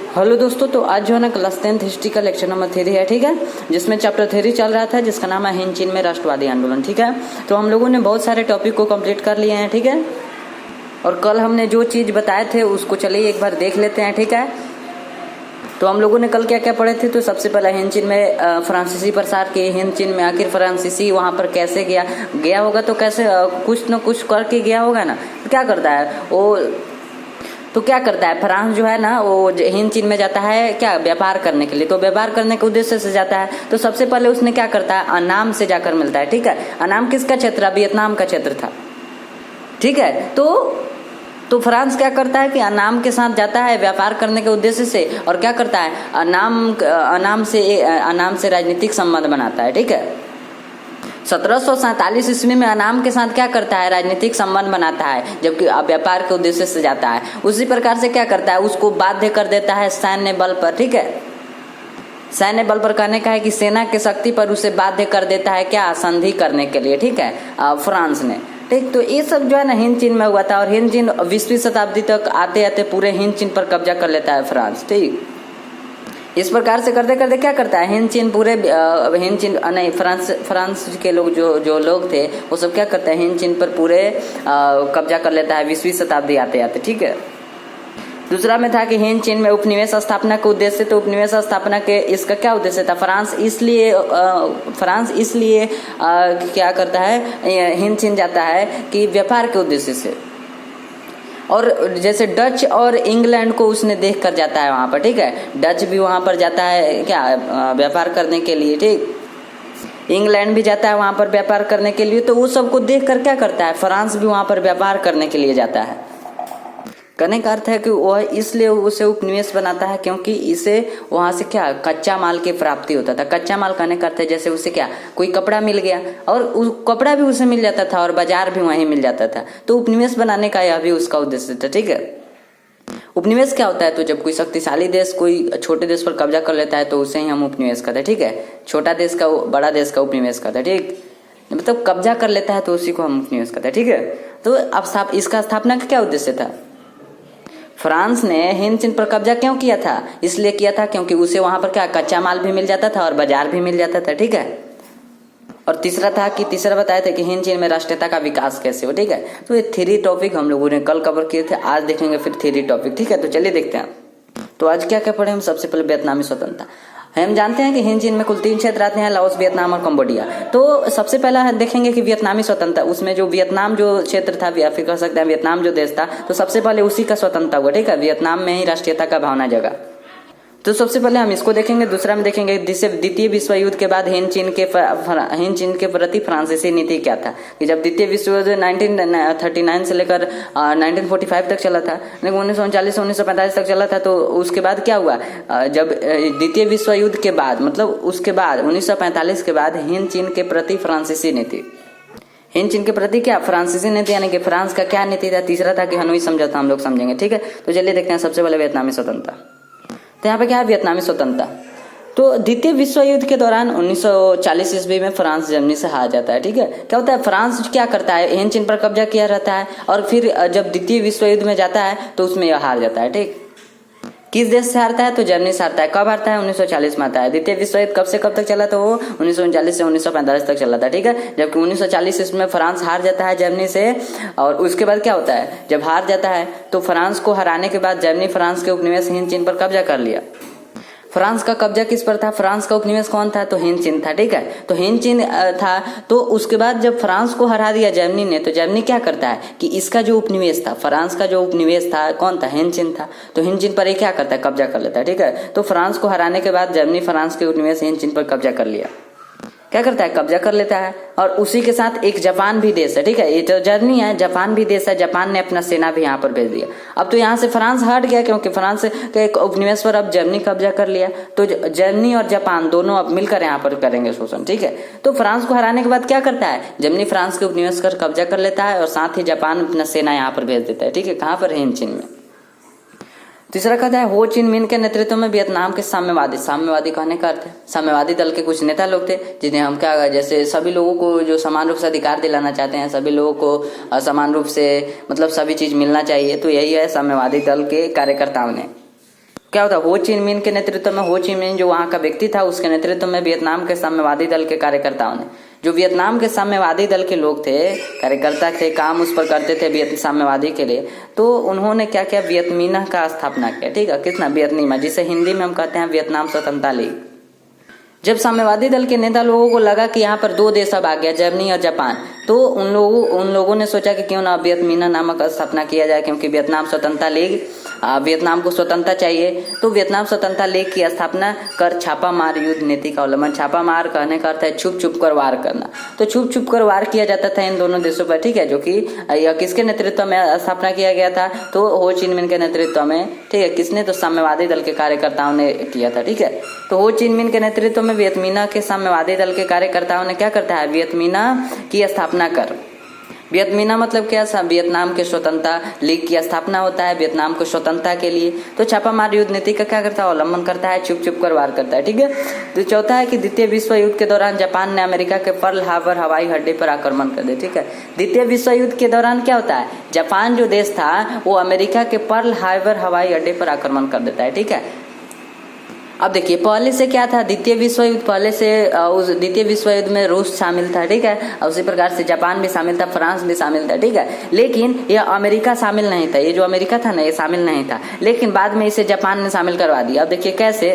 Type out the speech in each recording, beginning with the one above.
Hello दोस्तों, तो आज जो है ना क्लास 10th हिस्ट्री का लेक्चर नंबर 3 है, ठीक है, जिसमें चैप्टर 3 चल रहा था जिसका नाम है हिंद चीन में राष्ट्रवादी आंदोलन। ठीक है, तो हम लोगों ने बहुत सारे टॉपिक को कंप्लीट कर लिए हैं। ठीक है, और कल हमने जो चीज़ बताए थे उसको चलिए एक बार देख लेते हैं। ठीक है, तो हम लोगों ने कल क्या क्या पढ़े थे। तो सबसे पहले हिंद चीन में फ्रांसीसी प्रसार की, हिंद चीन में आखिर फ्रांसीसी वहाँ पर कैसे गया होगा, तो कैसे कुछ न कुछ करके गया होगा ना। तो क्या करता है वो, तो क्या करता है फ्रांस जो है ना, वो हिंद चीन में जाता है क्या, व्यापार करने के लिए। तो व्यापार करने के उद्देश्य से जाता है। तो सबसे पहले उसने क्या करता है, अनाम से जाकर मिलता है। ठीक है, अनाम किसका क्षेत्र है, वियतनाम का क्षेत्र था। ठीक है, तो फ्रांस क्या करता है कि अनाम के साथ जाता है व्यापार करने के उद्देश्य से, और क्या करता है अनाम से राजनीतिक संबंध बनाता है। ठीक है, 1747 ईस्वी में अनाम के साथ क्या करता है, राजनीतिक संबंध बनाता है, जबकि व्यापार के उद्देश्य से जाता है। उसी प्रकार से क्या करता है, उसको बाध्य कर देता है सैन्य बल पर। ठीक है, सैन्य बल पर कहने का है कि सेना की शक्ति पर उसे बाध्य कर देता है, क्या, संधि करने के लिए। ठीक है, फ्रांस ने। ठीक, तो ये सब जो है ना हिंद चीन में हुआ था, और हिंद चीन 20वीं शताब्दी तक आते आते पूरे हिंद चीन पर कब्जा कर लेता है फ्रांस। ठीक, इस प्रकार से करते करते क्या करता है, हिंद चीन नहीं, फ्रांस के लोग जो लोग थे वो सब क्या करते हैं, हिंद चीन पर पूरे कब्जा कर लेता है 20वीं शताब्दी आते आते। ठीक है, दूसरा में था कि हिंद चीन में उपनिवेश स्थापना के उद्देश्य। तो उपनिवेश स्थापना के इसका क्या उद्देश्य था, फ्रांस इसलिए क्या करता है, हिंद चीन जाता है कि व्यापार के उद्देश्य से, और जैसे डच और इंग्लैंड को उसने देख कर जाता है वहाँ पर। ठीक है, डच भी वहाँ पर जाता है क्या, व्यापार करने के लिए। ठीक, इंग्लैंड भी जाता है वहाँ पर व्यापार करने के लिए। तो वो सबको देख कर क्या करता है, फ्रांस भी वहाँ पर व्यापार करने के लिए जाता है। कहने का अर्थ है कि वह इसलिए उसे उपनिवेश बनाता है क्योंकि इसे वहां से क्या, कच्चा माल की प्राप्ति होता था। कच्चा माल कहने का अर्थ है जैसे उसे क्या, कोई कपड़ा मिल गया और उस कपड़ा भी उसे मिल जाता था और बाजार भी वहीं मिल जाता था। तो उपनिवेश बनाने का यह भी उसका उद्देश्य था। ठीक है, उपनिवेश क्या होता है, तो जब कोई शक्तिशाली देश कोई छोटे देश पर कब्जा कर लेता है तो उसे ही हम उपनिवेश कहते हैं। ठीक है, छोटा देश का बड़ा देश का उपनिवेश कहते हैं। ठीक, मतलब कब्जा कर लेता है तो उसी को हम उपनिवेश कहते हैं। ठीक है, तो अब इसका स्थापना का क्या उद्देश्य था, फ्रांस ने हिंद चीन पर कब्जा क्यों किया था, इसलिए किया था क्योंकि उसे वहां पर क्या, कच्चा माल भी मिल जाता था और बाजार भी मिल जाता था। ठीक है, और तीसरा बताया था कि हिंद चीन में राष्ट्रीयता का विकास कैसे हो। ठीक है, तो ये 3 टॉपिक हम लोगों ने कल कवर किए थे, आज देखेंगे फिर 3 टॉपिक। ठीक है, तो चलिए देखते हैं। तो आज क्या क्या पढ़े हम। सबसे पहले वियतनामी स्वतंत्रता। हम जानते हैं कि हिंद चीन में कुल 3 क्षेत्र आते हैं, लाओस, वियतनाम और कंबोडिया। तो सबसे पहला देखेंगे कि वियतनामी स्वतंत्रता, उसमें जो वियतनाम जो क्षेत्र था, या फिर कह सकते हैं वियतनाम जो देश था, तो सबसे पहले उसी का स्वतंत्रता हुआ। ठीक है, वियतनाम में ही राष्ट्रीयता का भावना जगा। तो सबसे पहले हम इसको देखेंगे। दूसरा में देखेंगे द्वितीय विश्व युद्ध के बाद हिंद चीन के प्रति फ्रांसीसी नीति क्या था, कि जब द्वितीय विश्व युद्ध 1939 से लेकर 1945 तक चला था, 1939 से 1945 तक चला था। तो उसके बाद क्या हुआ, जब द्वितीय विश्व युद्ध के बाद, मतलब उसके बाद 1945 के बाद हिंद चीन के प्रति फ्रांसीसी नीति, हिंद चीन के प्रति क्या, फ्रांसीसी नीति, यानी कि फ्रांस का क्या नीति था। तीसरा था कि हनोई समझौता, हम लोग समझेंगे। ठीक है, तो चलिए देखते हैं। सबसे पहले वियतनामी स्वतंत्रता। तो यहाँ पे क्या है, वियतनामी स्वतंत्रता। तो द्वितीय विश्व युद्ध के दौरान 1940 ईस्वी में फ्रांस जर्मनी से हार जाता है। ठीक है, क्या होता है, फ्रांस क्या करता है, हिंद चीन पर कब्जा किया रहता है, और फिर जब द्वितीय विश्व युद्ध में जाता है तो उसमें यह हार जाता है। ठीक, किस देश से हारता है, तो जर्मनी से हारता है। कब हारता है, 1940 में आता है। द्वितीय विश्व युद्ध कब से कब तक चला, तो वो 1939 से 1945 तक चला था। ठीक है, जबकि 1940 ईस्वी में फ्रांस हार जाता है जर्मनी से। और उसके बाद क्या होता है, जब हार जाता है तो फ्रांस को हराने के बाद जर्मनी फ्रांस के उपनिवेश हिंद चीन पर कब्जा कर लिया। फ्रांस का कब्जा किस पर था, फ्रांस का उपनिवेश कौन था, तो हिंद चीन था। ठीक है, तो हिंद चीन था। तो उसके बाद जब फ्रांस को हरा दिया जर्मनी ने, तो जर्मनी क्या करता है कि इसका जो उपनिवेश था, फ्रांस का जो उपनिवेश था कौन था, हिंद चीन था। तो हिंद चीन पर ये क्या करता है, कब्जा कर लेता है। ठीक है, तो फ्रांस को हराने के बाद जर्मनी फ्रांस के उपनिवेश हिंद चीन पर कब्जा कर लिया, क्या करता है, कब्जा कर लेता है। और उसी के साथ एक जापान भी देश है। ठीक है, ये तो जर्मनी है, जापान भी देश है। जापान ने अपना सेना भी यहाँ पर भेज दिया। अब तो यहाँ से फ्रांस हट गया क्योंकि फ्रांस के एक उपनिवेश पर अब जर्मनी कब्जा कर लिया। तो जर्मनी और जापान दोनों अब मिलकर यहाँ पर करेंगे शोषण। ठीक है, तो फ्रांस को हराने के बाद क्या करता है, जर्मनी फ्रांस के उपनिवेश पर कब्जा कर लेता है, और साथ ही जापान अपना सेना यहाँ पर भेज देता है। ठीक है, कहाँ पर, हिंद चीन में। तीसरा कहता है हो चिन मिन के नेतृत्व में वियतनाम के साम्यवादी कहने का अर्थ है, साम्यवादी दल के कुछ नेता लोग थे जिन्हें हम क्या, जैसे सभी लोगों को जो समान रूप से अधिकार दिलाना चाहते हैं, सभी लोगों को समान रूप से मतलब सभी चीज मिलना चाहिए, तो यही है साम्यवादी दल के कार्यकर्ताओं ने। क्या होता है, हो ची मिन के नेतृत्व में, हो ची मिन जो वहाँ का व्यक्ति था उसके नेतृत्व में वियतनाम के साम्यवादी दल के कार्यकर्ताओं ने, जो वियतनाम के साम्यवादी दल के लोग थे, कार्यकर्ता थे, काम उस पर करते थे साम्यवादी के लिए, तो उन्होंने क्या किया, वियतमिन्ह का स्थापना किया। ठीक है, कितना, वियतमिन्ह, जिसे हिंदी में हम कहते हैं वियतनाम स्वतंत्रता लीग। जब साम्यवादी दल के नेता लोगों को लगा कि यहाँ पर दो देश अब आ गया, जर्मनी और जापान, तो उन लोगों ने सोचा कि क्यों ना वियतमिन्ह नामक स्थापना किया जाए, क्योंकि वियतनाम स्वतंत्रता लीग, वियतनाम को स्वतंत्रता चाहिए, तो वियतनाम स्वतंत्रता लीग की स्थापना कर छापा मार युद्ध नीति का अवलंबन। छापा मार कहने का अर्थ है छुप छुप कर वार करना, तो छुप छुप कर वार किया जाता था इन दोनों देशों पर। ठीक है, जो कि यह किसके नेतृत्व में स्थापना किया गया था, तो हो ची मिन के नेतृत्व में। ठीक है, किसने, तो साम्यवादी दल के कार्यकर्ताओं ने किया था। ठीक है, तो हो ची मिन के नेतृत्व में वियतमिन्ह के साम्यवादी दल के कार्यकर्ताओं ने क्या करता है, वियतमिन्ह की स्थापना कर, वियतमिन्ह मतलब क्या, वियतनाम के स्वतंत्रता लीग की स्थापना होता है वियतनाम को स्वतंत्रता के लिए। तो छापामार युद्ध नीति का क्या करता है, अवलंबन करता है, छुप छुप कर वार करता है। ठीक है, तो चौथा है कि द्वितीय विश्व युद्ध के दौरान जापान ने अमेरिका के पर्ल हार्बर हवाई अड्डे पर आक्रमण कर दिया। ठीक है, द्वितीय विश्व युद्ध के दौरान क्या होता है, जापान जो देश था वो अमेरिका के पर्ल हार्बर हवाई अड्डे पर आक्रमण कर देता है। ठीक है, अब देखिए पहले से क्या था, द्वितीय विश्व युद्ध, पहले से उस द्वितीय विश्व युद्ध में रूस शामिल था। ठीक है, उसी प्रकार से जापान भी शामिल था, फ्रांस भी शामिल था। ठीक है, लेकिन यह अमेरिका शामिल नहीं था, ये जो अमेरिका था ना ये शामिल नहीं था, लेकिन बाद में इसे जापान ने शामिल करवा दिया। अब देखिए कैसे,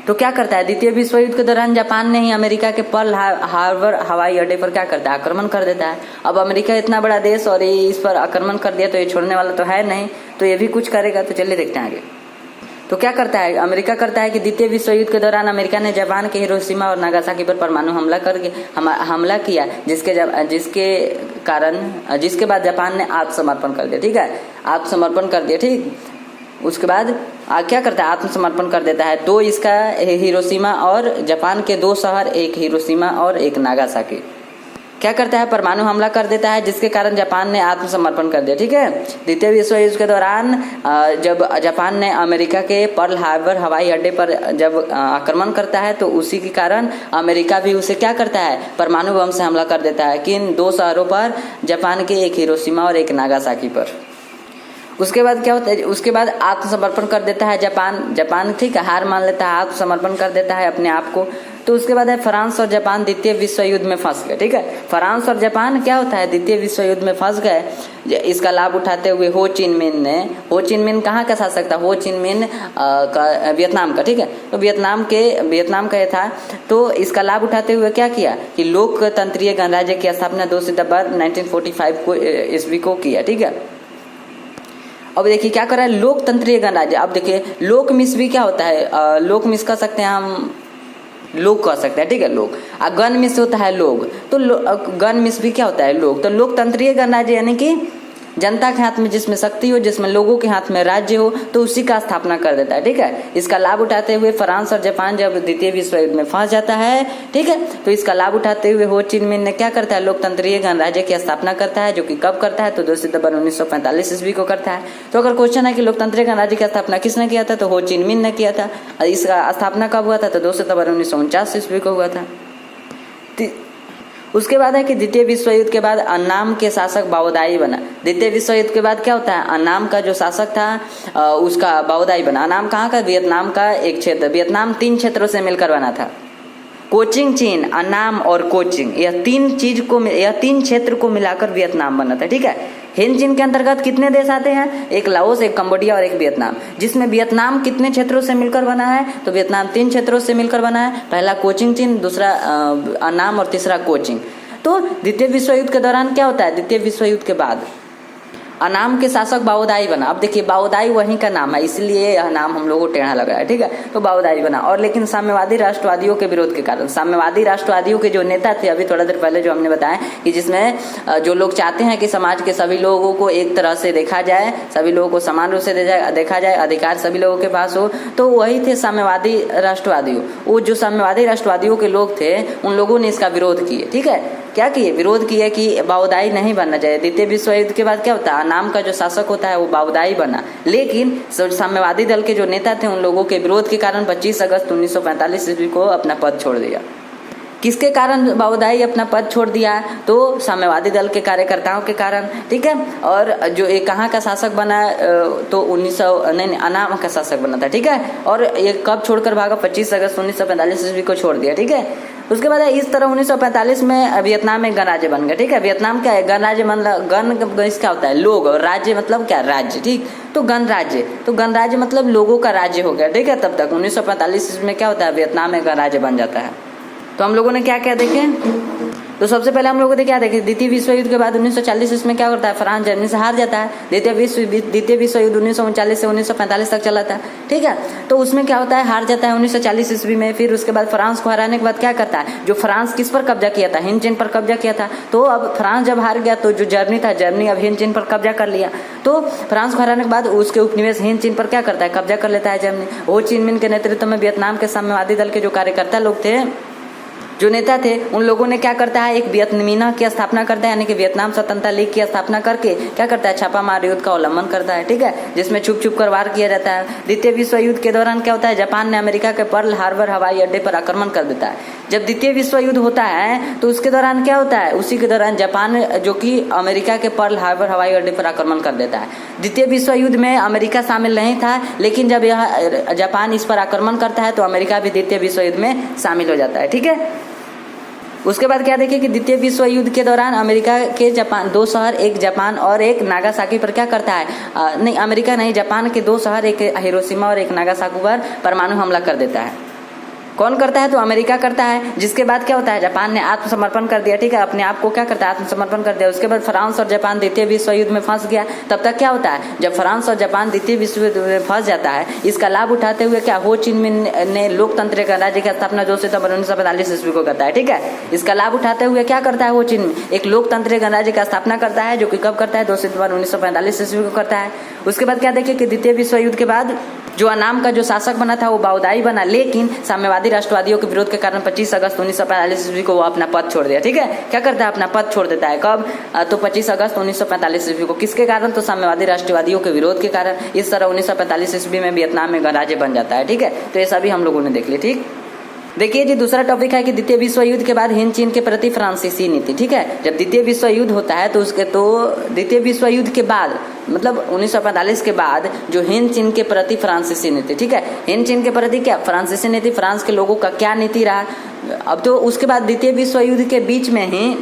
तो क्या करता है, द्वितीय विश्व युद्ध के दौरान जापान ने ही अमेरिका के पर्ल हार्बर हवाई अड्डे पर क्या करता है, आक्रमण कर देता है। अब अमेरिका इतना बड़ा देश और ये इस पर आक्रमण कर दिया तो ये छोड़ने वाला तो है नहीं, तो ये भी कुछ करेगा। तो चलिए देखते हैं आगे। तो क्या करता है, अमेरिका करता है कि द्वितीय विश्व युद्ध के दौरान अमेरिका ने जापान के हिरोशिमा और नागासाकी पर परमाणु हमला किया, जिसके बाद जापान ने आत्मसमर्पण कर दिया। ठीक है, आत्मसमर्पण कर दिया। ठीक, उसके बाद क्या करता है, आत्मसमर्पण कर देता है। दो इसका हिरोशिमा और जापान के दो शहर, एक हिरोशिमा और एक नागासाकी, क्या करता है, परमाणु हमला कर देता है, जिसके कारण जापान ने आत्मसमर्पण कर दिया। ठीक है, द्वितीय विश्व युद्ध के दौरान जब जापान ने अमेरिका के पर्ल हार्बर हवाई अड्डे पर जब आक्रमण करता है तो उसी के कारण अमेरिका भी उसे क्या करता है, परमाणु बम से हमला कर देता है। किन दो शहरों पर, जापान के एक हिरोशिमा और एक नागासाकी पर। उसके बाद क्या होता है, उसके बाद आत्मसमर्पण कर देता है जापान। ठीक है, हार मान लेता है, आत्मसमर्पण कर देता है अपने आप को। तो उसके बाद है फ्रांस और जापान द्वितीय विश्व युद्ध में फंस गए। ठीक है, फ्रांस और जापान क्या होता है, द्वितीय विश्व युद्ध में फंस गए। इसका लाभ उठाते हुए हो ची मिन कहाँ का शासक था, हो ची मिन वियतनाम का। ठीक है, तो वियतनाम का ये था। तो इसका लाभ उठाते हुए क्या किया कि लोकतंत्रीय गणराज्य की स्थापना 2 सितंबर 1945 ईस्वी को किया। ठीक है, अब देखिए क्या कर रहा है, लोकतंत्रीय गणराज्य। अब देखिए लोक मिस भी क्या होता है, लोक मिस कह सकते हैं हम, लोग कह सकते हैं। ठीक है, लोग, गण मिस होता है लोग, तो गण मिस भी क्या होता है, लोग। तो लोकतंत्रीय गणराज्य यानी कि जनता के हाथ में जिसमें शक्ति हो, जिसमें लोगों के हाथ में राज्य हो, तो उसी का स्थापना कर देता है। ठीक है, इसका लाभ उठाते हुए फ्रांस और जापान जब द्वितीय विश्व युद्ध में फंस जाता है, ठीक है, तो इसका लाभ उठाते हुए हो ची मिन ने क्या करता है, लोकतंत्रीय गणराज्य की स्थापना करता है, जो कि कब करता है, तो 2 सितंबर 1945 ईस्वी को करता है। तो अगर क्वेश्चन है कि लोकतंत्रीय गणराज्य की स्थापना किसने किया था, तो हो ची मिन ने किया था। इसका स्थापना कब हुआ था, तो 2 सितंबर 1949 ईस्वी को हुआ था। उसके बाद है कि द्वितीय विश्व युद्ध के बाद अन्नाम के शासक बाओदाई बना। द्वितीय विश्व युद्ध के बाद क्या होता है, अन्नाम का जो शासक था उसका बाओदाई बना। अन्नाम कहाँ का, वियतनाम का एक क्षेत्र। वियतनाम 3 क्षेत्रों से मिलकर बना था, कोचिंग चीन, अन्नाम और कोचिंग, यह 3 क्षेत्र को मिलाकर वियतनाम बना था। ठीक है, हिंद चीन के अंतर्गत कितने देश आते हैं, एक लाओस, एक कंबोडिया और एक वियतनाम, जिसमें वियतनाम कितने क्षेत्रों से मिलकर बना है, तो वियतनाम 3 क्षेत्रों से मिलकर बना है। पहला कोचिंग चीन, दूसरा अन्नाम और तीसरा कोचिंग। तो द्वितीय विश्व युद्ध के दौरान क्या होता है, द्वितीय विश्व युद्ध के बाद अन्नाम के शासक बाओदाई बना। अब देखिए बाओदाई वहीं का नाम है, इसलिए यह नाम हम लोगों को टेढ़ा लग रहा है। ठीक है, तो बाओदाई बना। और लेकिन साम्यवादी राष्ट्रवादियों के विरोध के कारण, साम्यवादी राष्ट्रवादियों के जो नेता थे, अभी थोड़ा देर पहले जो हमने बताया कि जिसमें जो लोग चाहते हैं कि समाज के सभी लोगों को एक तरह से देखा जाए, सभी लोगों को समान रूप से देखा जाए, अधिकार सभी लोगों के पास हो, तो वही थे साम्यवादी राष्ट्रवादियों। वो जो साम्यवादी राष्ट्रवादियों के लोग थे, उन लोगों ने इसका विरोध किए। ठीक है, क्या किए, विरोध किए कि बाओदाई नहीं बनना चाहिए। द्वितीय विश्व युद्ध के बाद क्या होता है, नाम का जो शासक होता है वो बाओदाई बना। लेकिन साम्यवादी दल के जो नेता थे, उन लोगों के विरोध के कारण 25 अगस्त 1945 ईस्वी को अपना पद छोड़ दिया। किसके कारण बाओदाई अपना पद छोड़ दिया? तो साम्यवादी दल के कार्यकर्ताओं के कारण, ठीक है। और जो ये कहाँ का शासक बना? तो 1900 अनाम का शासक बना था, ठीक है। और ये कब छोड़कर भागा? 25 अगस्त 1945 ईस्वी को छोड़ दिया, ठीक है। उसके बाद इस तरह 1945 में वियतनाम में गणराज्य बन गया, ठीक है। वियतनाम क्या है? गणराज्य मतलब गण इसका होता है लोग, और राज्य मतलब क्या? राज्य, ठीक। तो गणराज्य, तो गणराज्य मतलब लोगों का राज्य हो गया, ठीक है। तब तक 1945 में क्या होता है? वियतनाम में गणराज्य बन जाता है। तो हम लोगों ने क्या क्या देखे? तो सबसे पहले हम लोगों ने क्या देखे? द्वितीय विश्व युद्ध के बाद 1940 इसमें क्या करता है? फ्रांस जर्मनी से हार जाता है। द्वितीय विश्व युद्ध 1939 से 1945 तक चला था, ठीक है। तो उसमें क्या होता है? हार जाता है 1940 ईस्वी में। फिर उसके बाद फ्रांस को हराने के बाद क्या करता है? जो फ्रांस किस पर कब्जा किया था? हिंद चीन पर कब्जा किया था। तो अब फ्रांस जब हार गया तो जो जर्मनी था, जर्मनी अब हिंद चीन पर कब्जा कर लिया। तो फ्रांस को हराने के बाद उसके उपनिवेश हिंद चीन पर क्या करता है? कब्जा कर लेता है जर्मनी। हो चिन मिन के नेतृत्व में वियतनाम के साम्यवादी दल के जो कार्यकर्ता लोग थे, जो नेता थे, उन लोगों ने क्या करता है? एक वियतनामीना की स्थापना करता है, यानी कि वियतनाम स्वतंत्रता लीग की स्थापना करके क्या करता है? छापामार युद्ध का उल्लंघन करता है, ठीक है, जिसमें छुप छुप कर वार किया जाता है। द्वितीय विश्व युद्ध के दौरान क्या होता है? जापान ने अमेरिका के पर्ल हार्बर हवाई अड्डे पर आक्रमण कर देता है। जब द्वितीय विश्व युद्ध होता है तो उसके दौरान क्या होता है? उसी के दौरान जापान जो कि अमेरिका के पर्ल हार्बर हवाई अड्डे पर आक्रमण कर देता है। द्वितीय विश्व युद्ध में अमेरिका शामिल नहीं था, लेकिन जब यह जापान इस पर आक्रमण करता है तो अमेरिका भी द्वितीय विश्व युद्ध में शामिल हो जाता है, ठीक है। उसके बाद क्या देखिए कि द्वितीय विश्व युद्ध के दौरान अमेरिका के जापान 2 शहर, एक जापान और एक नागासाकी पर क्या करता है? नहीं, अमेरिका नहीं, जापान के 2 शहर, एक हिरोशिमा और एक नागासाकी पर परमाणु हमला कर देता है। कौन करता है? तो अमेरिका करता है। जिसके बाद क्या होता है? जापान ने आत्मसमर्पण कर दिया, ठीक है, अपने आप को क्या करता है? आत्मसमर्पण कर दिया। उसके बाद फ्रांस और जापान द्वितीय विश्व युद्ध में फंस गया। तब तक क्या होता है? जब फ्रांस और जापान द्वितीय विश्व युद्ध में फंस जाता है, इसका लाभ उठाते हुए क्या हो चिन मिन ने लोकतंत्र गणराज्य की स्थापना 2 सितंबर 1945 ईस्वी को करता है, ठीक है। इसका लाभ उठाते हुए क्या करता है? हो चिन मिन एक लोकतंत्र गणराज्य की स्थापना करता है, जो कि कब करता है? 2 सितंबर 1945 ईस्वी को करता है। उसके बाद क्या देखिए कि द्वितीय विश्व युद्ध के बाद जो अनाम का जो शासक बना था वो बाओदाई बना, लेकिन साम्यवादी राष्ट्रवादियों के विरोध के कारण 25 अगस्त 1945 ईस्वी को वो अपना पद छोड़ दिया, ठीक है। क्या करता है? अपना पद छोड़ देता है। कब? तो 25 अगस्त 1945 ईस्वी को। किसके कारण? तो साम्यवादी राष्ट्रवादियों के विरोध के कारण। इस तरह 1945 ईस्वी में वियतनाम में गणराज्य बन जाता है, ठीक है। तो ये सभी हम लोगों ने देख ली, ठीक। देखिए जी, दूसरा टॉपिक है कि द्वितीय विश्व युद्ध के बाद हिंद चीन के प्रति फ्रांसीसी नीति, ठीक है। जब द्वितीय विश्व युद्ध होता है तो द्वितीय विश्व युद्ध के बाद मतलब 1945 के बाद जो हिंद चीन के प्रति फ्रांसीसी नीति, ठीक है। हिंद चीन के प्रति क्या फ्रांसीसी नीति? फ्रांस के लोगों का क्या नीति रहा? अब तो उसके बाद द्वितीय विश्व युद्ध के बीच में ही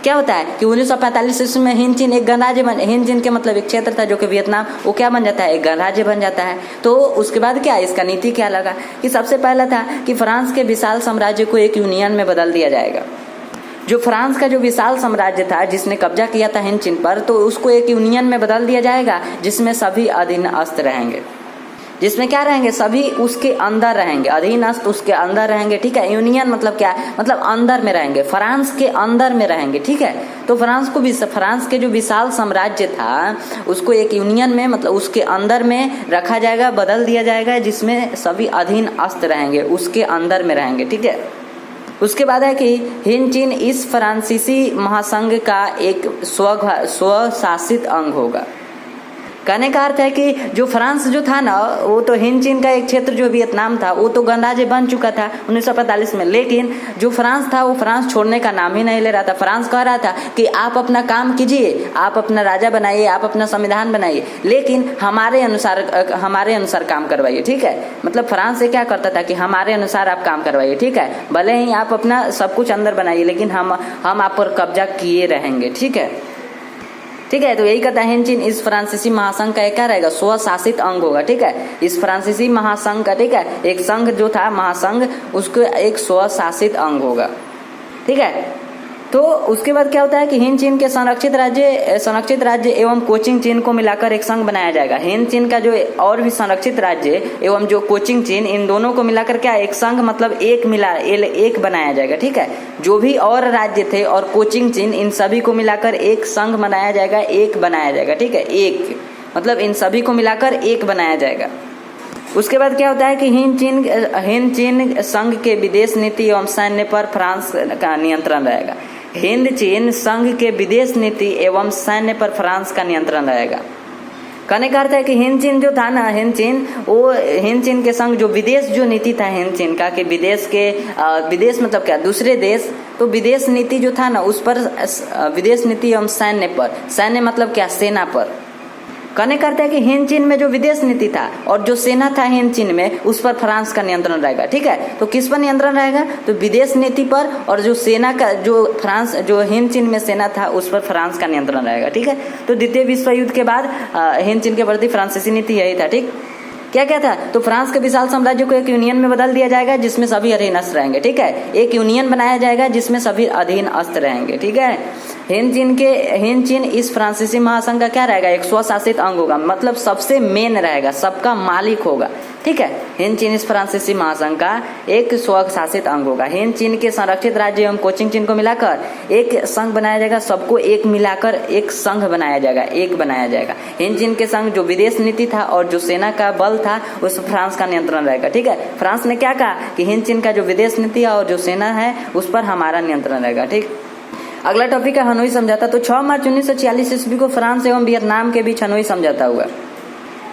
क्या होता है कि 1945 ईस्वी में हिंद चीन एक गणराज्य बन, हिंद चीन के मतलब एक क्षेत्र था जो कि वियतनाम, वो क्या बन जाता है? एक गणराज्य बन जाता है। तो उसके बाद क्या इसका नीति क्या लगा कि सबसे पहला था कि फ्रांस के विशाल साम्राज्य को एक यूनियन में बदल दिया जाएगा। जो फ्रांस का जो विशाल साम्राज्य था जिसने कब्जा किया था हिंद चीन पर, तो उसको एक यूनियन में बदल दिया जाएगा जिसमें सभी अधीनस्थ रहेंगे। जिसमें क्या रहेंगे? सभी उसके अंदर रहेंगे, अधीनस्थ उसके अंदर रहेंगे, ठीक है। यूनियन मतलब क्या? मतलब अंदर में रहेंगे, फ्रांस के अंदर में रहेंगे, ठीक है। तो फ्रांस के जो विशाल साम्राज्य था उसको एक यूनियन में मतलब उसके अंदर में रखा जाएगा, बदल दिया जाएगा, जिसमें सभी अधीनस्थ रहेंगे, उसके अंदर में रहेंगे, ठीक है। उसके बाद है कि हिंद चीन इस फ्रांसीसी महासंघ का एक स्वशासित अंग होगा। कहने का अर्थ है कि जो फ्रांस जो था ना, वो तो हिंद चीन का एक क्षेत्र जो वियतनाम था वो तो गणराज्य बन चुका था 1945 में, लेकिन जो फ्रांस था वो फ्रांस छोड़ने का नाम ही नहीं ले रहा था। फ्रांस कह रहा था कि आप अपना काम कीजिए, आप अपना राजा बनाइए, आप अपना संविधान बनाइए, लेकिन हमारे अनुसार काम करवाइए, ठीक है। मतलब फ्रांस से क्या करता था कि हमारे अनुसार आप काम करवाइए, ठीक है। भले ही आप अपना सब कुछ अंदर बनाइए, लेकिन हम आप पर कब्जा किए रहेंगे, ठीक है, ठीक है। तो यही कहता है हिंद चीन इस फ्रांसीसी महासंघ का क्या रहेगा? स्वशासित अंग होगा, ठीक है। इस फ्रांसीसी महासंघ का, ठीक है, एक संघ जो था महासंघ, उसको एक स्वशासित अंग होगा, ठीक है। तो उसके बाद क्या होता है कि हिंद चीन के संरक्षित राज्य एवं कोचिंग चीन को मिलाकर एक संघ बनाया जाएगा। हिंद चीन का जो और भी संरक्षित राज्य एवं जो कोचिंग चीन, इन दोनों को मिलाकर क्या एक संघ मतलब एक बनाया जाएगा, ठीक है। जो भी और राज्य थे और कोचिंग चीन, इन सभी को मिलाकर एक संघ बनाया जाएगा, एक बनाया जाएगा, ठीक है। एक मतलब इन सभी को मिलाकर एक बनाया जाएगा। उसके बाद क्या होता है कि हिंद चीन संघ के विदेश नीति एवं सैन्य पर फ्रांस का नियंत्रण रहेगा। हिंद चीन संघ के विदेश नीति एवं सैन्य पर फ्रांस का नियंत्रण रहेगा। कहने का अर्थ है कि हिंद चीन जो था ना, हिंद चीन के संग जो विदेश जो नीति था हिंद चीन का, कि विदेश मतलब क्या, दूसरे देश, तो विदेश नीति जो था ना उस पर, विदेश नीति एवं सैन्य पर, सैन्य मतलब क्या, सेना पर। कहने करते हैं कि हिंद चीन में जो विदेश नीति था और जो सेना था हिंद चीन में, उस पर फ्रांस का नियंत्रण रहेगा। ठीक है, तो किस पर नियंत्रण रहेगा, तो विदेश नीति पर, और जो सेना का जो हिंद चीन में सेना था उस पर फ्रांस का नियंत्रण रहेगा। ठीक है, तो द्वितीय विश्व युद्ध के बाद हिंद चीन के प्रति फ्रांसीसी नीति यही था। ठीक, क्या क्या था, तो फ्रांस के विशाल साम्राज्य को एक यूनियन में बदल दिया जाएगा जिसमें सभी अधीन अस्त्र रहेंगे। ठीक है, एक यूनियन बनाया जाएगा जिसमें सभी अधीन अस्त्र रहेंगे। ठीक है, हिंद चीन इस फ्रांसीसी महासंघ का क्या रहेगा, एक स्वशासित अंग होगा, मतलब सबसे मेन रहेगा, सबका मालिक होगा। ठीक है, हिंद चीन इस फ्रांसीसी महासंघ का एक स्वशासित अंग होगा। हिंद चीन के संरक्षित राज्य एवं कोचिंग चीन को मिलाकर एक संघ बनाया जाएगा, सबको एक मिलाकर एक संघ बनाया जाएगा, एक बनाया जाएगा। हिंद चीन के संग जो विदेश नीति था और जो सेना का बल था उस फ्रांस का नियंत्रण रहेगा। ठीक है, फ्रांस ने क्या कहा कि हिंद चीन का जो विदेश नीति है और जो सेना है उस पर हमारा नियंत्रण रहेगा। ठीक, अगला टॉपिक है हनोई समझौता। तो 6 मार्च 1946 ईस्वी को फ्रांस एवं वियतनाम के बीच हनोई समझौता हुआ।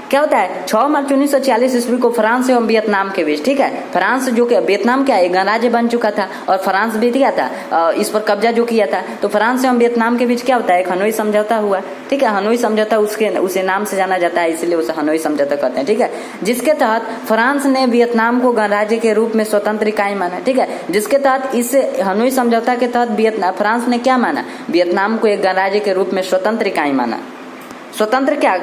क्या होता है, 6 मार्च 1946 ईस्वी को फ्रांस एवं वियतनाम के बीच। ठीक है, फ्रांस जो कि वियतनाम क्या है, गणराज्य बन चुका था और फ्रांस भी क्या था, इस पर कब्जा जो किया था, तो फ्रांस एवं वियतनाम के बीच क्या होता है, एक हनोई समझौता हुआ। ठीक है, हनोई समझौता उसे नाम से जाना जाता है, इसलिए उसे हनोई समझौता कहते हैं। ठीक है, जिसके तहत फ्रांस ने वियतनाम को गणराज्य के रूप में स्वतंत्र इकाई माना। ठीक है, जिसके तहत इस हनोई समझौता के तहत फ्रांस ने क्या माना, वियतनाम को एक गणराज्य के रूप में स्वतंत्र इकाई माना। स्वतंत्र क्या,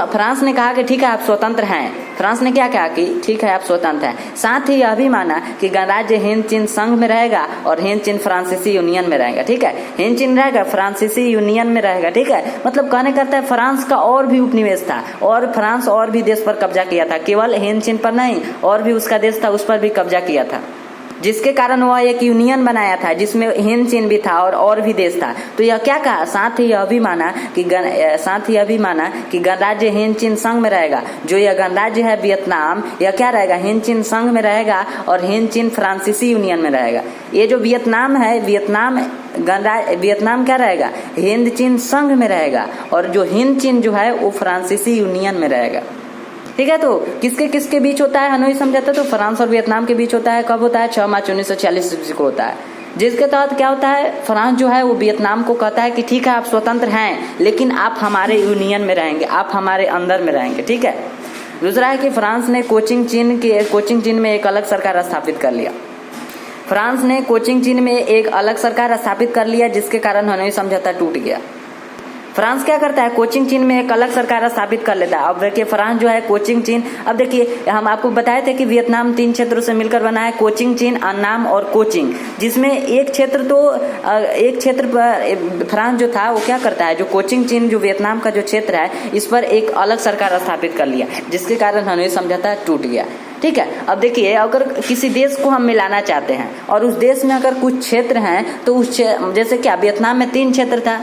फ्रांस ने कहा कि ठीक है आप स्वतंत्र हैं, फ्रांस ने क्या कहा कि ठीक है आप स्वतंत्र हैं। साथ ही यह भी माना कि गणराज्य हिंद चीन संघ में रहेगा और हिंद चीन फ्रांसीसी यूनियन में रहेगा। ठीक है, हिंद चीन रहेगा, फ्रांसीसी यूनियन में रहेगा। ठीक है, मतलब कहने करता है फ्रांस का और भी उपनिवेश था और फ्रांस और भी देश पर कब्जा किया था, केवल हिंद चीन पर नहीं, और भी उसका देश था उस पर भी कब्जा किया था, जिसके कारण वह एक यूनियन बनाया था जिसमें हिंद चीन भी था और भी देश था। तो यह क्या कहा, साथ ही यह भी माना कि गणराज्य हिंद चीन संघ में रहेगा। जो यह गणराज्य है वियतनाम, यह क्या रहेगा, हिंद चीन संघ में रहेगा और हिंद चीन फ्रांसीसी यूनियन में रहेगा। ये जो वियतनाम है, वियतनाम क्या रहेगा, हिंद चीन संघ में रहेगा, और जो हिंद चीन जो है वो फ्रांसीसी यूनियन में रहेगा। ठीक है, तो किसके किसके बीच होता है हनोई समझौता, तो फ्रांस और वियतनाम के बीच होता है। कब होता है, 6 मार्च 1946 ईस्वी को होता है, जिसके तहत क्या होता है, फ्रांस जो है वो वियतनाम को कहता है कि ठीक है आप स्वतंत्र हैं लेकिन आप हमारे यूनियन में रहेंगे, आप हमारे अंदर में रहेंगे। ठीक है, दूसरा है कि फ्रांस ने कोचिंग चीन में एक अलग सरकार स्थापित कर लिया। फ्रांस ने कोचिंग चीन में एक अलग सरकार स्थापित कर लिया, जिसके कारण हनोई समझौता टूट गया। फ्रांस क्या करता है, कोचिंग चीन में एक अलग सरकार स्थापित कर लेता है। अब देखिए फ्रांस जो है कोचिंग चीन, अब देखिए हम आपको बताए थे कि वियतनाम 3 क्षेत्रों से मिलकर बना है, कोचिंग चीन, अन्नाम और कोचिंग, जिसमें एक क्षेत्र पर फ्रांस जो था वो क्या करता है, जो कोचिंग चीन जो वियतनाम का जो क्षेत्र है इस पर एक अलग सरकार स्थापित कर लिया, जिसके कारण हनोई समझौता टूट गया। ठीक है, अब देखिए अगर किसी देश को हम मिलाना चाहते हैं और उस देश में अगर कुछ क्षेत्र हैं तो जैसे क्या वियतनाम में 3 क्षेत्र था,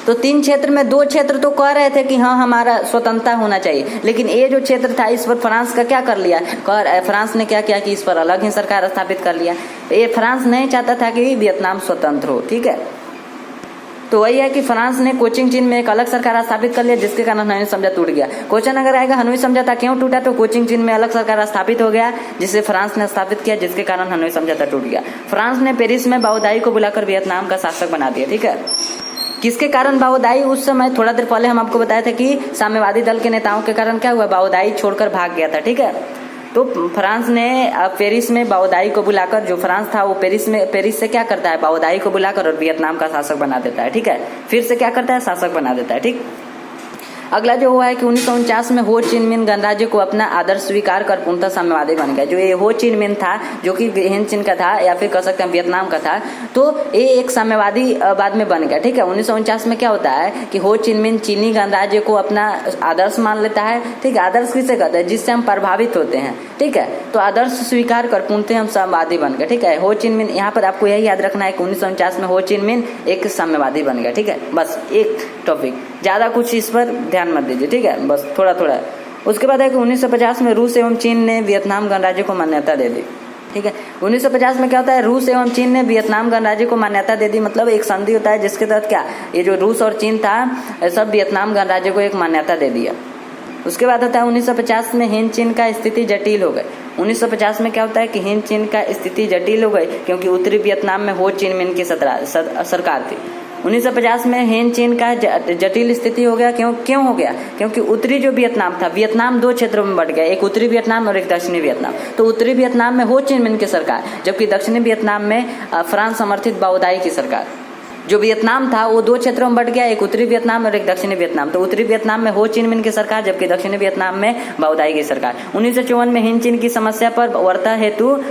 तो 3 क्षेत्र में 2 क्षेत्र तो कह रहे थे कि हाँ हमारा स्वतंत्रता होना चाहिए, लेकिन ये जो क्षेत्र था इस पर फ्रांस का क्या कर लिया, फ्रांस ने क्या किया कि इस पर अलग ही सरकार स्थापित कर लिया। ये फ्रांस नहीं चाहता था कि वियतनाम स्वतंत्र हो। ठीक है, तो वही है कि फ्रांस ने कोचिंग चीन में एक अलग सरकार स्थापित कर लिया, जिसके कारण हनोई समझौता टूट गया। क्वेश्चन अगर आएगा हनोई समझौता क्यों टूटा, तो कोचिंग चीन में अलग सरकार स्थापित हो गया जिसे फ्रांस ने स्थापित किया, जिसके कारण हनोई समझौता टूट गया। फ्रांस ने पेरिस में बाओदाई को बुलाकर वियतनाम का शासक बना दिया। ठीक है, किसके कारण बाओदाई, उस समय थोड़ा देर पहले हम आपको बताए थे कि साम्यवादी दल के नेताओं के कारण क्या हुआ, बाओदाई छोड़कर भाग गया था। ठीक है, तो फ्रांस ने पेरिस में बाओदाई को बुलाकर, जो फ्रांस था वो पेरिस से क्या करता है, बाओदाई को बुलाकर और वियतनाम का शासक बना देता है। ठीक है, फिर से क्या करता है, शासक बना देता है। ठीक, अगला जो हुआ है कि 1949 में हो चिन मिन गणराज्य को अपना आदर्श स्वीकार कर पूर्णतः साम्यवादी बन गया। जो ये हो चिन मिन था जो कि हिंद चीन का था या फिर कह सकते हैं वियतनाम का था, तो ये एक साम्यवादी बाद में बन गया। ठीक है, 1949 में क्या होता है कि हो चिन मिन चीनी गणराज्य को अपना आदर्श मान लेता है। ठीक है, आदर्श किसे कहते हैं, जिससे हम प्रभावित होते हैं। ठीक है, तो आदर्श स्वीकार कर पूर्णतः हम साम्यवादी बन गए। ठीक है, हो चिन मिन, यहाँ पर आपको यही याद रखना है कि 1949 में हो चिन मिन एक साम्यवादी बन गया। ठीक है, बस एक टॉपिक, ज्यादा कुछ इस पर ध्यान मत दीजिए। ठीक है, बस थोड़ा थोड़ा। उसके बाद है कि 1950 में रूस एवं चीन ने वियतनाम गणराज्य को मान्यता दे दी। ठीक है। 1950 में क्या होता है, रूस एवं चीन ने वियतनाम गणराज्य को मान्यता दे दी। मतलब एक संधि होता है जिसके तहत क्या, ये जो रूस और चीन था सब वियतनाम गणराज्य को एक मान्यता दे दिया। उसके बाद होता है 1950 में हिंद चीन का स्थिति जटिल हो गई। 1950 में क्या होता है कि हिंद चीन का स्थिति जटिल हो गई क्योंकि उत्तरी वियतनाम में हो चिन मिन की सरकार थी। 1950 में हिंद चीन का जटिल स्थिति हो गया। क्यों हो गया, क्योंकि उत्तरी जो वियतनाम था, वियतनाम दो क्षेत्रों में बढ़ गया, एक उत्तरी वियतनाम और एक दक्षिणी वियतनाम। तो उत्तरी वियतनाम में हो चिन मिन की सरकार, जबकि दक्षिणी वियतनाम में फ्रांस समर्थित बाओदाई की सरकार। जो वियतनाम था वो दो क्षेत्रों में बढ़ गया, एक उत्तरी वियतनाम और एक दक्षिणी वियतनाम। तो उत्तरी वियतनाम में हो चिन मिन की सरकार, जबकि दक्षिणी वियतनाम में बाओदाई की सरकार। 1954 में हिंद चीन की समस्या पर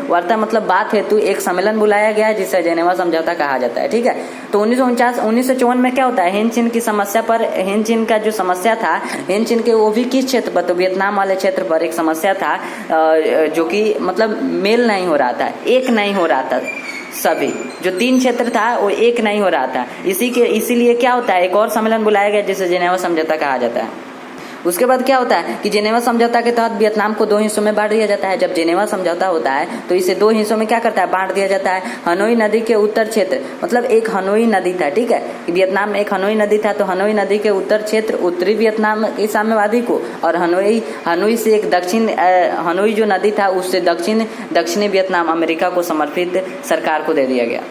वार्ता मतलब बात हेतु एक सम्मेलन बुलाया गया जिसे जेनेवा समझौता कहा जाता है। ठीक है। तो 1954 में क्या होता है, हिंद चीन की समस्या पर, हिंद चीन का जो समस्या था, हिंद चीन के वो भी किस क्षेत्र पर, तो वियतनाम वाले क्षेत्र पर एक समस्या था जो कि मतलब मेल नहीं हो रहा था, एक नहीं हो रहा था। सभी जो तीन क्षेत्र था वो एक नहीं हो रहा था। इसीलिए क्या होता है, एक और सम्मेलन बुलाया गया जिसे जेनेवा समझौता कहा जाता है। उसके बाद क्या होता है कि जेनेवा समझौता के तहत वियतनाम को दो हिस्सों में बांट दिया जाता है। जब जेनेवा समझौता होता है तो इसे दो हिस्सों में क्या करता है, बांट दिया जाता है। हनोई नदी के उत्तर क्षेत्र, मतलब एक हनोई नदी था, ठीक है, वियतनाम में एक हनोई नदी था, तो हनोई नदी के उत्तर क्षेत्र उत्तरी वियतनाम की साम्यवादी को, और हनोई से एक दक्षिण, हनोई जो नदी था उससे दक्षिणी वियतनाम अमेरिका को समर्पित सरकार को दे दिया गया।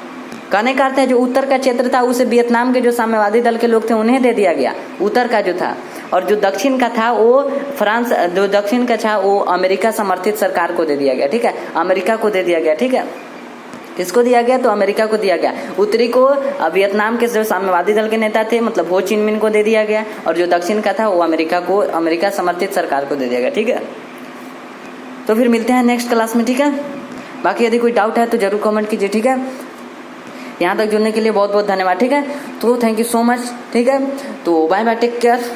कहने का अर्थ है जो उत्तर का क्षेत्र था उसे वियतनाम के जो साम्यवादी दल के लोग थे उन्हें दे दिया गया, उत्तर का जो था, और जो दक्षिण का था वो जो दक्षिण का था वो अमेरिका समर्थित सरकार को दे दिया गया। ठीक है, अमेरिका को दे दिया गया। ठीक है, किसको दिया गया, तो अमेरिका को दिया गया। उत्तरी को वियतनाम के जो साम्यवादी दल के नेता थे मतलब हो चिन मिन को दे दिया गया, और जो दक्षिण का था वो अमेरिका समर्थित सरकार को दे दिया गया। ठीक है, तो फिर मिलते हैं नेक्स्ट क्लास में। ठीक है, बाकी यदि कोई डाउट है तो जरूर कमेंट कीजिए। ठीक है, यहाँ तक जुड़ने के लिए बहुत बहुत धन्यवाद। ठीक है, तो थैंक यू सो मच। ठीक है, तो बाय बाय, टेक केयर।